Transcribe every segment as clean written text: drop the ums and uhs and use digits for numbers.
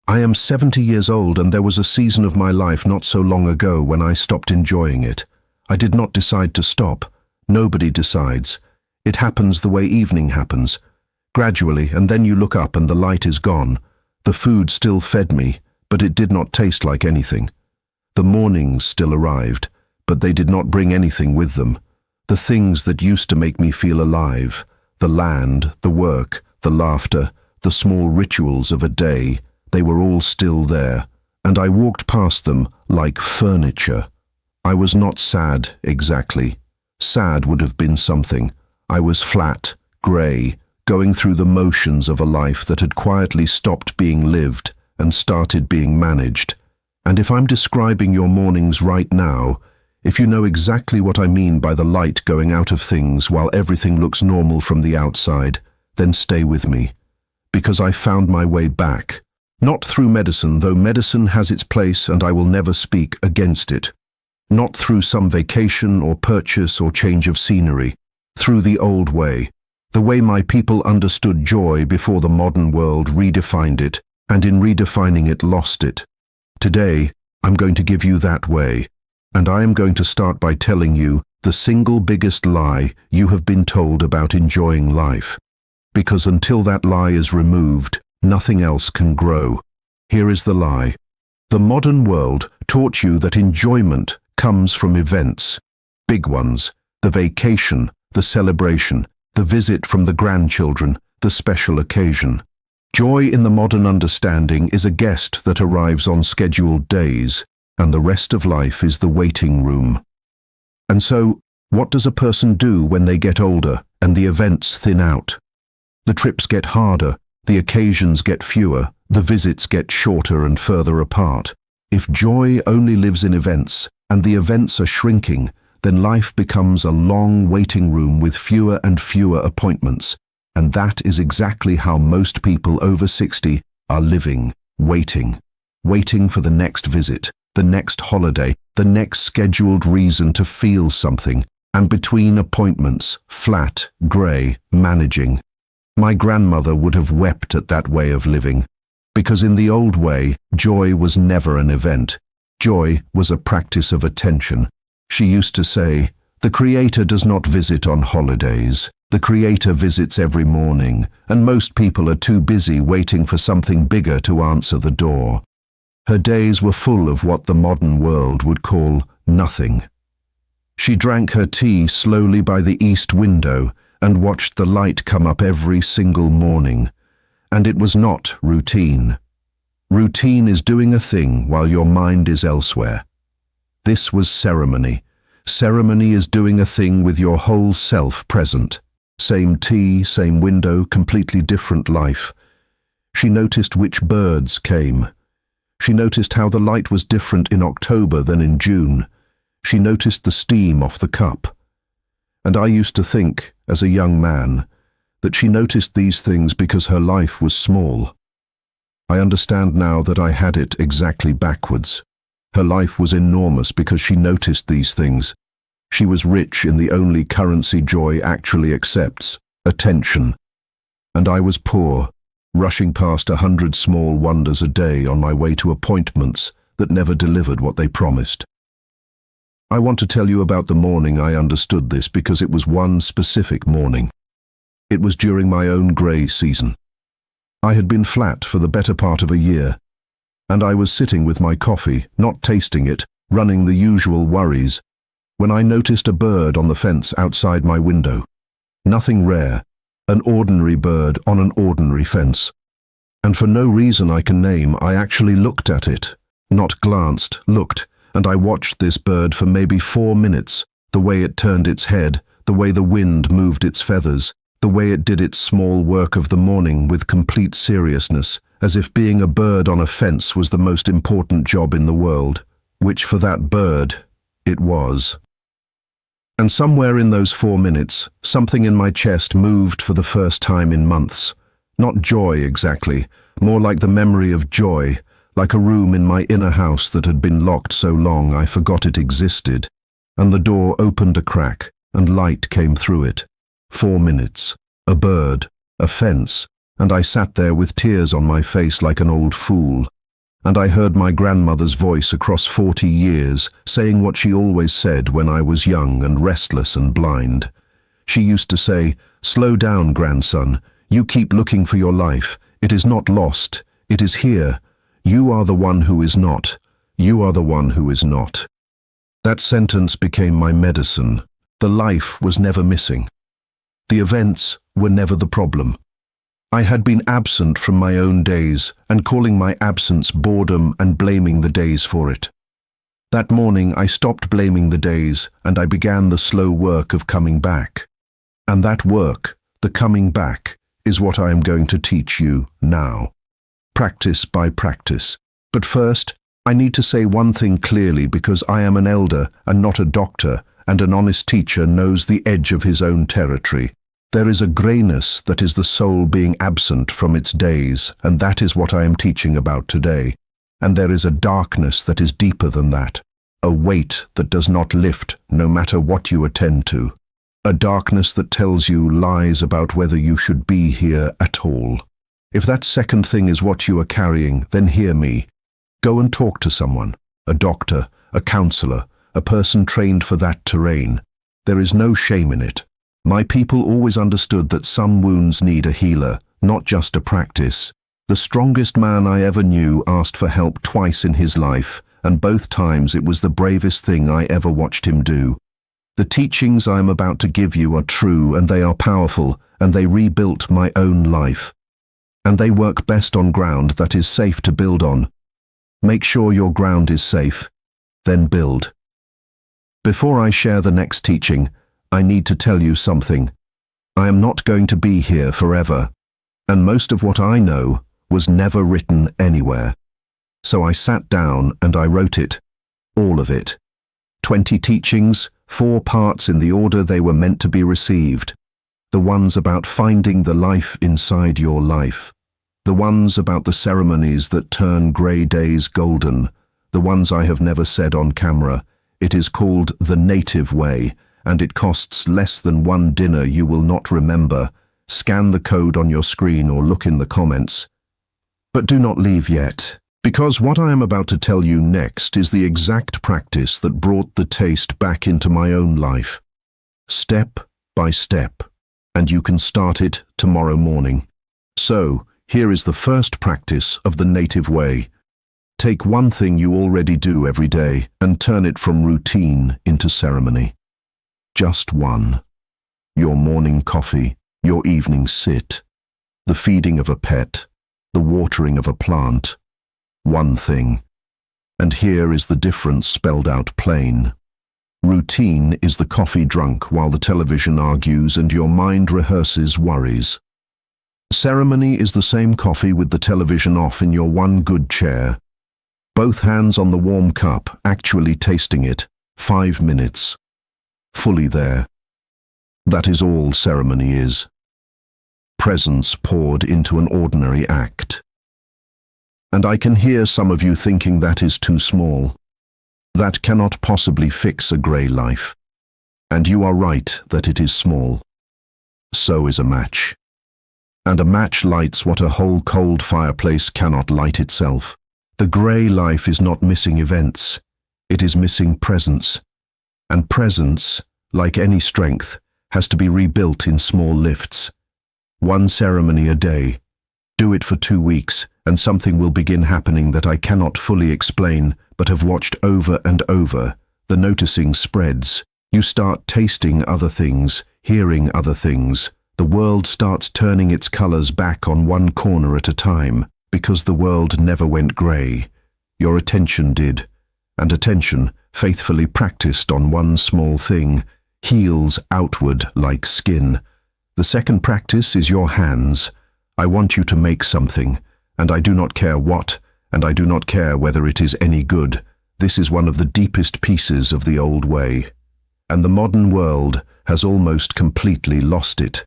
I am 70 years old, and there was a season of my life not so long ago when I stopped enjoying it. I did not decide to stop. Nobody decides. It happens the way evening happens. Gradually, and then you look up and the light is gone. The food still fed me, but it did not taste like anything. The mornings still arrived, but they did not bring anything with them. The things that used to make me feel alive, the land, the work, the laughter, the small rituals of a day, they were all still there, and I walked past them like furniture. I was not sad, exactly. Sad would have been something. I was flat, grey, going through the motions of a life that had quietly stopped being lived and started being managed. And if I'm describing your mornings right now, if you know exactly what I mean by the light going out of things while everything looks normal from the outside, then stay with me. Because I found my way back. Not through medicine, though medicine has its place and I will never speak against it. Not through some vacation or purchase or change of scenery. Through the old way. The way my people understood joy before the modern world redefined it, and in redefining it lost it. Today, I'm going to give you that way, and I am going to start by telling you the single biggest lie you have been told about enjoying life. Because until that lie is removed, nothing else can grow. Here is the lie. The modern world taught you that enjoyment comes from events, big ones, the vacation, the celebration, the visit from the grandchildren, the special occasion. Joy in the modern understanding is a guest that arrives on scheduled days, and the rest of life is the waiting room. And so, what does a person do when they get older and the events thin out? The trips get harder, the occasions get fewer, the visits get shorter and further apart. If joy only lives in events, and the events are shrinking, then life becomes a long waiting room with fewer and fewer appointments. And that is exactly how most people over 60 are living, waiting. Waiting for the next visit, the next holiday, the next scheduled reason to feel something, and between appointments, flat, grey, managing. My grandmother would have wept at that way of living, because in the old way, joy was never an event. Joy was a practice of attention. She used to say, "The Creator does not visit on holidays. The Creator visits every morning, and most people are too busy waiting for something bigger to answer the door." Her days were full of what the modern world would call nothing. She drank her tea slowly by the east window and watched the light come up every single morning. And it was not routine. Routine is doing a thing while your mind is elsewhere. This was ceremony. Ceremony is doing a thing with your whole self present. Same tea, same window, completely different life. She noticed which birds came. She noticed how the light was different in October than in June. She noticed the steam off the cup. And I used to think, as a young man, that she noticed these things because her life was small. I understand now that I had it exactly backwards. Her life was enormous because she noticed these things. She was rich in the only currency joy actually accepts, attention. And I was poor, rushing past 100 small wonders a day on my way to appointments that never delivered what they promised. I want to tell you about the morning I understood this because it was one specific morning. It was during my own grey season. I had been flat for the better part of a year, and I was sitting with my coffee, not tasting it, running the usual worries, when I noticed a bird on the fence outside my window. Nothing rare, an ordinary bird on an ordinary fence. And for no reason I can name, I actually looked at it. Not glanced, looked, and I watched this bird for maybe 4 minutes, the way it turned its head, the way the wind moved its feathers, the way it did its small work of the morning with complete seriousness, as if being a bird on a fence was the most important job in the world, which for that bird, it was. And somewhere in those 4 minutes, something in my chest moved for the first time in months. Not joy exactly, more like the memory of joy, like a room in my inner house that had been locked so long I forgot it existed, and the door opened a crack, and light came through it. 4 minutes, a bird, a fence, and I sat there with tears on my face like an old fool, And I heard my grandmother's voice across 40 years saying what she always said when I was young and restless and blind. She used to say, "Slow down, grandson. You keep looking for your life. It is not lost. It is here. You are the one who is not. You are the one who is not." That sentence became my medicine. The life was never missing. The events were never the problem. I had been absent from my own days and calling my absence boredom and blaming the days for it. That morning I stopped blaming the days and I began the slow work of coming back. And that work, the coming back, is what I am going to teach you now. Practice by practice. But first, I need to say one thing clearly because I am an elder and not a doctor, and an honest teacher knows the edge of his own territory. There is a greyness that is the soul being absent from its days, and that is what I am teaching about today. And there is a darkness that is deeper than that, a weight that does not lift no matter what you attend to, a darkness that tells you lies about whether you should be here at all. If that second thing is what you are carrying, then hear me. Go and talk to someone, a doctor, a counselor, a person trained for that terrain. There is no shame in it. My people always understood that some wounds need a healer, not just a practice. The strongest man I ever knew asked for help twice in his life, and both times it was the bravest thing I ever watched him do. The teachings I am about to give you are true and they are powerful, and they rebuilt my own life. And they work best on ground that is safe to build on. Make sure your ground is safe, then build. Before I share the next teaching, I need to tell you something. I am not going to be here forever, and most of what I know was never written anywhere. So I sat down and I wrote it, all of it. 20 teachings, 4 parts in the order they were meant to be received. The ones about finding the life inside your life. The ones about the ceremonies that turn grey days golden. The ones I have never said on camera. It is called the native way, and it costs less than one dinner you will not remember. Scan the code on your screen or look in the comments. But do not leave yet, because what I am about to tell you next is the exact practice that brought the taste back into my own life. Step by step, and you can start it tomorrow morning. So, here is the first practice of the native way. Take one thing you already do every day and turn it from routine into ceremony. Just one. Your morning coffee, your evening sit, the feeding of a pet, the watering of a plant. One thing. And here is the difference spelled out plain. Routine is the coffee drunk while the television argues and your mind rehearses worries. Ceremony is the same coffee with the television off in your one good chair. Both hands on the warm cup, actually tasting it, 5 minutes. Fully there. That is all ceremony is. Presence poured into an ordinary act. And I can hear some of you thinking that is too small. That cannot possibly fix a grey life. And you are right that it is small. So is a match. And a match lights what a whole cold fireplace cannot light itself. The grey life is not missing events. It is missing presence. And presence, like any strength, has to be rebuilt in small lifts. One ceremony a day. Do it for 2 weeks, and something will begin happening that I cannot fully explain, but have watched over and over. The noticing spreads. You start tasting other things, hearing other things. The world starts turning its colors back on one corner at a time, because the world never went grey. Your attention did. And attention, faithfully practiced on one small thing, heals outward like skin. The second practice is your hands. I want you to make something, and I do not care what, and I do not care whether it is any good. This is one of the deepest pieces of the old way. And the modern world has almost completely lost it.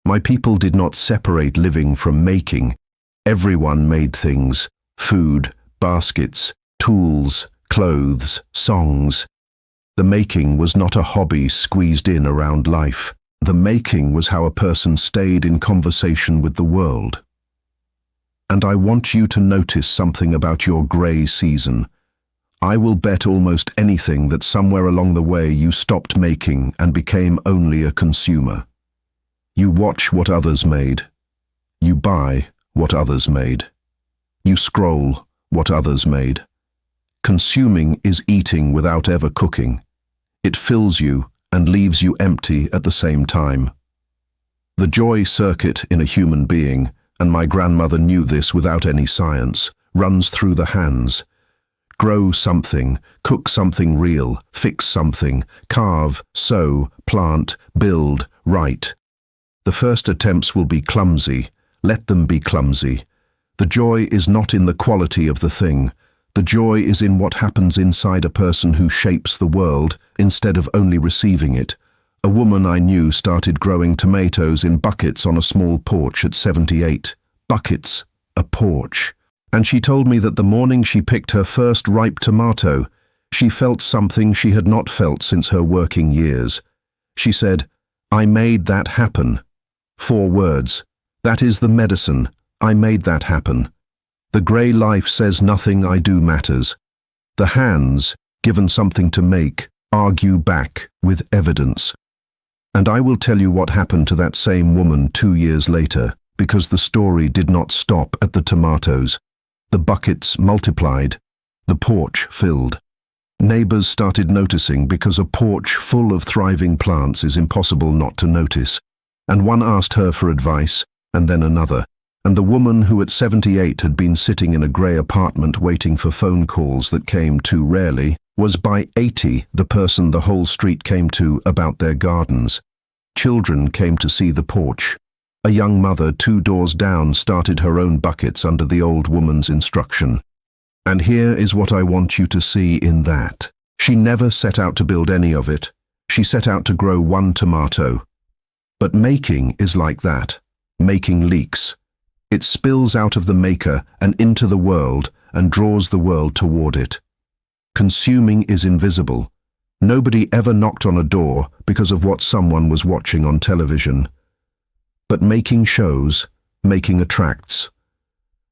My people did not separate living from making. Everyone made things, food, baskets, tools, clothes, songs. The making was not a hobby squeezed in around life. The making was how a person stayed in conversation with the world. And I want you to notice something about your grey season. I will bet almost anything that somewhere along the way you stopped making and became only a consumer. You watch what others made. You buy what others made. You scroll what others made. Consuming is eating without ever cooking. It fills you and leaves you empty at the same time. The joy circuit in a human being, and my grandmother knew this without any science, runs through the hands. Grow something, cook something real, fix something, carve, sew, plant, build, write. The first attempts will be clumsy. Let them be clumsy. The joy is not in the quality of the thing. The joy is in what happens inside a person who shapes the world instead of only receiving it. A woman I knew started growing tomatoes in buckets on a small porch at 78. Buckets, a porch. And she told me that the morning she picked her first ripe tomato, she felt something she had not felt since her working years. She said, "I made that happen." 4 words. That is the medicine. I made that happen. The grey life says nothing I do matters. The hands, given something to make, argue back with evidence. And I will tell you what happened to that same woman 2 years later, because the story did not stop at the tomatoes. The buckets multiplied. The porch filled. Neighbors started noticing because a porch full of thriving plants is impossible not to notice. And one asked her for advice, and then another. And the woman who at 78 had been sitting in a grey apartment waiting for phone calls that came too rarely, was by 80 the person the whole street came to about their gardens. Children came to see the porch. A young mother 2 doors down started her own buckets under the old woman's instruction. And here is what I want you to see in that. She never set out to build any of it. She set out to grow 1 tomato. But making is like that. Making leaks. It spills out of the maker and into the world and draws the world toward it. Consuming is invisible. Nobody ever knocked on a door because of what someone was watching on television. But making shows, making attracts.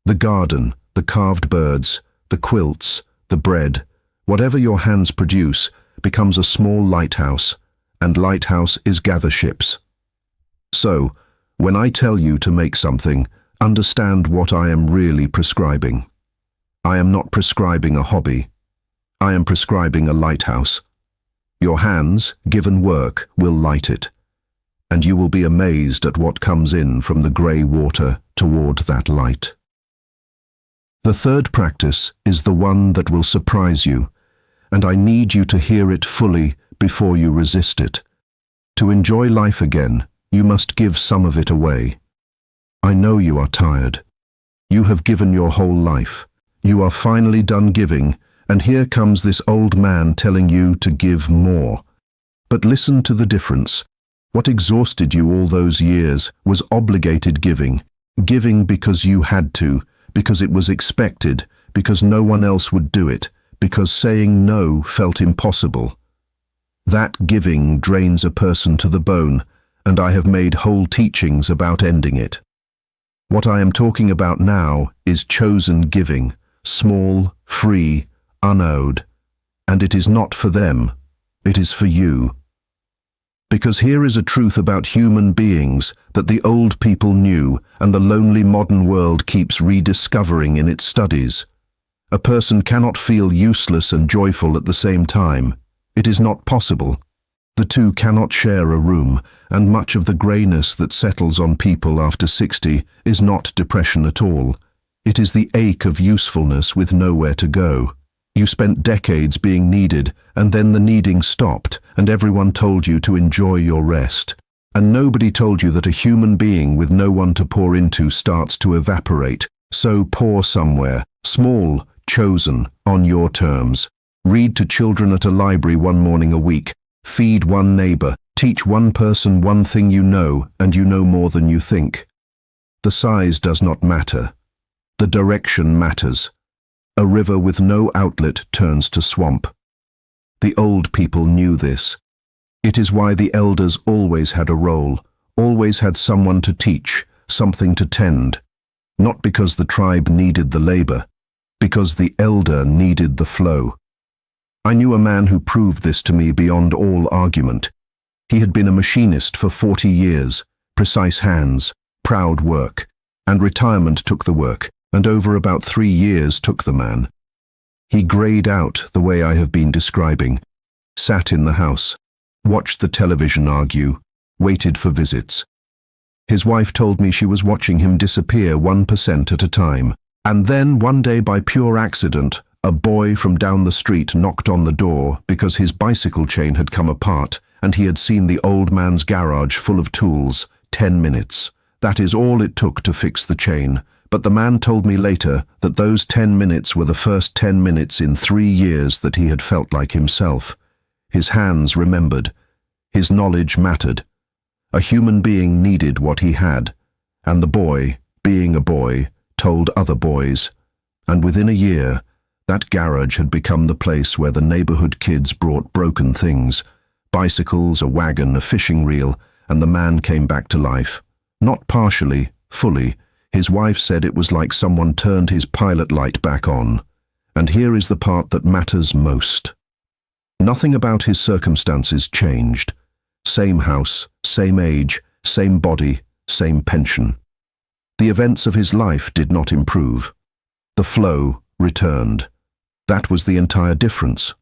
The garden, the carved birds, the quilts, the bread, whatever your hands produce, becomes a small lighthouse, and lighthouse is gather ships. So, when I tell you to make something, understand what I am really prescribing. I am not prescribing a hobby. I am prescribing a lighthouse. Your hands, given work, will light it. And you will be amazed at what comes in from the grey water toward that light. The third practice is the one that will surprise you, and I need you to hear it fully before you resist it. To enjoy life again, you must give some of it away. I know you are tired. You have given your whole life. You are finally done giving, and here comes this old man telling you to give more. But listen to the difference. What exhausted you all those years was obligated giving. Giving because you had to, because it was expected, because no one else would do it, because saying no felt impossible. That giving drains a person to the bone, and I have made whole teachings about ending it. What I am talking about now is chosen giving, small, free, unowed, and it is not for them, it is for you. Because here is a truth about human beings that the old people knew and the lonely modern world keeps rediscovering in its studies. A person cannot feel useless and joyful at the same time. It is not possible. The two cannot share a room, and much of the greyness that settles on people after 60 is not depression at all. It is the ache of usefulness with nowhere to go. You spent decades being needed, and then the needing stopped, and everyone told you to enjoy your rest. And nobody told you that a human being with no one to pour into starts to evaporate. So pour somewhere, small, chosen, on your terms. Read to children at a library 1 morning a week. Feed 1 neighbor. Teach 1 person 1 thing you know, and you know more than you think. The size does not matter. The direction matters. A river with no outlet turns to swamp. The old people knew this. It is why the elders always had a role, always had someone to teach, something to tend. not because the tribe needed the labor, because the elder needed the flow. I knew a man who proved this to me beyond all argument. He had been a machinist for 40 years, precise hands, proud work, and retirement took the work, and over about 3 years took the man. He greyed out the way I have been describing, sat in the house, watched the television argue, waited for visits. His wife told me she was watching him disappear 1% at a time, and then one day by pure accident, a boy from down the street knocked on the door because his bicycle chain had come apart and he had seen the old man's garage full of tools. 10 minutes. That is all it took to fix the chain. But the man told me later that those 10 minutes were the first 10 minutes in 3 years that he had felt like himself. His hands remembered. His knowledge mattered. A human being needed what he had. And the boy, being a boy, told other boys. And within a year, that garage had become the place where the neighborhood kids brought broken things. Bicycles, a wagon, a fishing reel, and the man came back to life. Not partially, fully. His wife said it was like someone turned his pilot light back on. And here is the part that matters most. Nothing about his circumstances changed. Same house, same age, same body, same pension. The events of his life did not improve. The flow returned. That was the entire difference.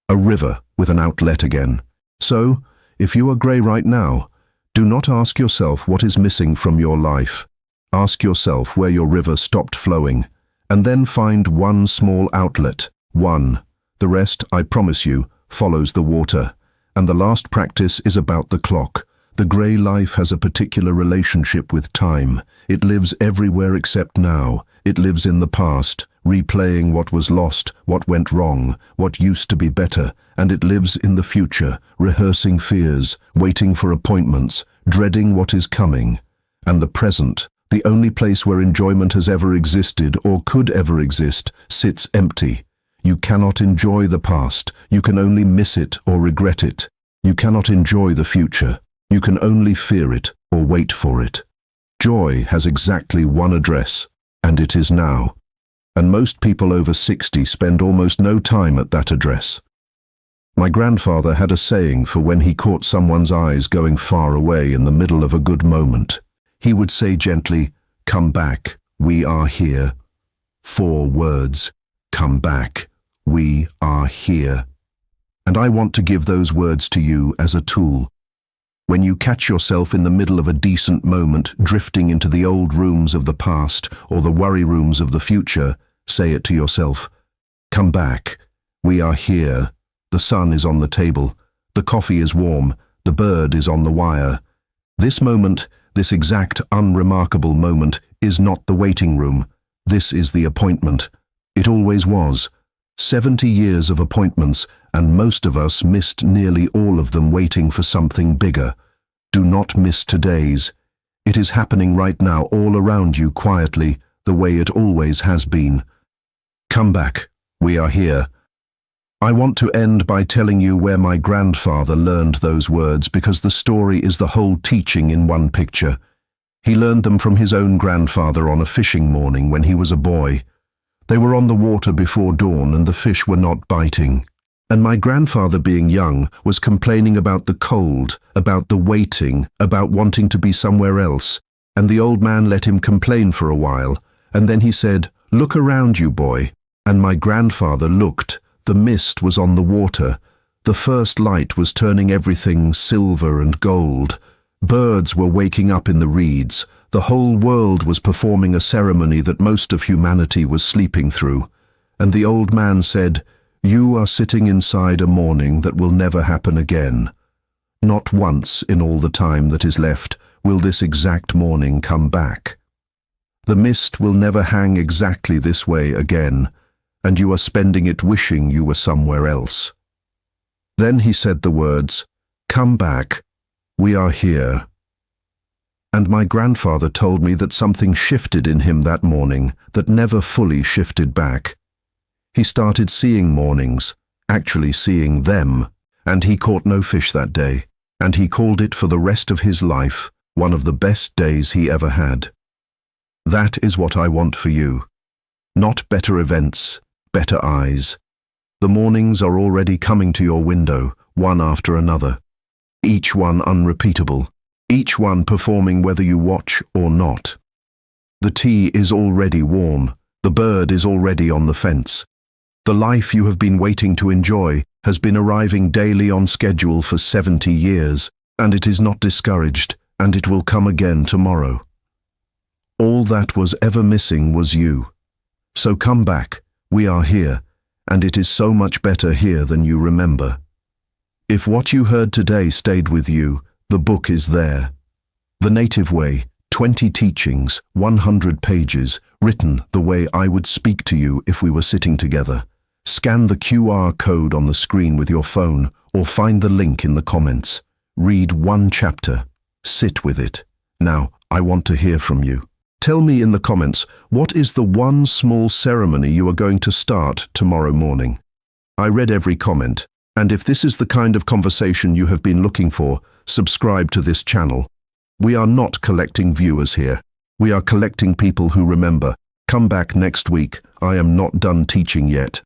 A river with an outlet again. So, if you are grey right now, do not ask yourself what is missing from your life. Ask yourself where your river stopped flowing, and then find one small outlet, one. The rest, I promise you, follows the water. And the last practice is about the clock. The grey life has a particular relationship with time. It lives everywhere except now. It lives in the past, replaying what was lost, what went wrong, what used to be better, and it lives in the future, rehearsing fears, waiting for appointments, dreading what is coming. And the present, the only place where enjoyment has ever existed or could ever exist, sits empty. You cannot enjoy the past. You can only miss it or regret it. You cannot enjoy the future. You can only fear it or wait for it. Joy has exactly one address, and it is now. And most people over 60 spend almost no time at that address. My grandfather had a saying for when he caught someone's eyes going far away in the middle of a good moment. He would say gently, "Come back, we are here." 4 words. Come back, we are here. And I want to give those words to you as a tool. When you catch yourself in the middle of a decent moment, drifting into the old rooms of the past or the worry rooms of the future, say it to yourself. Come back, we are here. The sun is on the table. The coffee is warm. The bird is on the wire. This moment, this exact unremarkable moment, is not the waiting room. This is the appointment. It always was. 70 years of appointments, and most of us missed nearly all of them waiting for something bigger. Do not miss today's. It is happening right now all around you quietly, the way it always has been. Come back, we are here. I want to end by telling you where my grandfather learned those words because the story is the whole teaching in one picture. He learned them from his own grandfather on a fishing morning when he was a boy. They were on the water before dawn and the fish were not biting. And my grandfather, being young, was complaining about the cold, about the waiting, about wanting to be somewhere else. And the old man let him complain for a while. And then he said, "Look around you, boy." And my grandfather looked. The mist was on the water. The first light was turning everything silver and gold. Birds were waking up in the reeds. The whole world was performing a ceremony that most of humanity was sleeping through. And the old man said, "You are sitting inside a morning that will never happen again. Not once in all the time that is left will this exact morning come back. The mist will never hang exactly this way again, and you are spending it wishing you were somewhere else." Then he said the words, "Come back, we are here." And my grandfather told me that something shifted in him that morning that never fully shifted back. He started seeing mornings, actually seeing them, and he caught no fish that day, and he called it for the rest of his life one of the best days he ever had. That is what I want for you. Not better events, better eyes. The mornings are already coming to your window, one after another. Each one unrepeatable, each one performing whether you watch or not. The tea is already warm, the bird is already on the fence. The life you have been waiting to enjoy has been arriving daily on schedule for 70 years, and it is not discouraged, and it will come again tomorrow. All that was ever missing was you. So come back, we are here, and it is so much better here than you remember. If what you heard today stayed with you, the book is there. The Native Way, 20 teachings, 100 pages, written the way I would speak to you if we were sitting together. Scan the QR code on the screen with your phone or find the link in the comments. Read one chapter. Sit with it. Now, I want to hear from you. Tell me in the comments, what is the one small ceremony you are going to start tomorrow morning? I read every comment, and if this is the kind of conversation you have been looking for, subscribe to this channel. We are not collecting viewers here. We are collecting people who remember. Come back next week. I am not done teaching yet.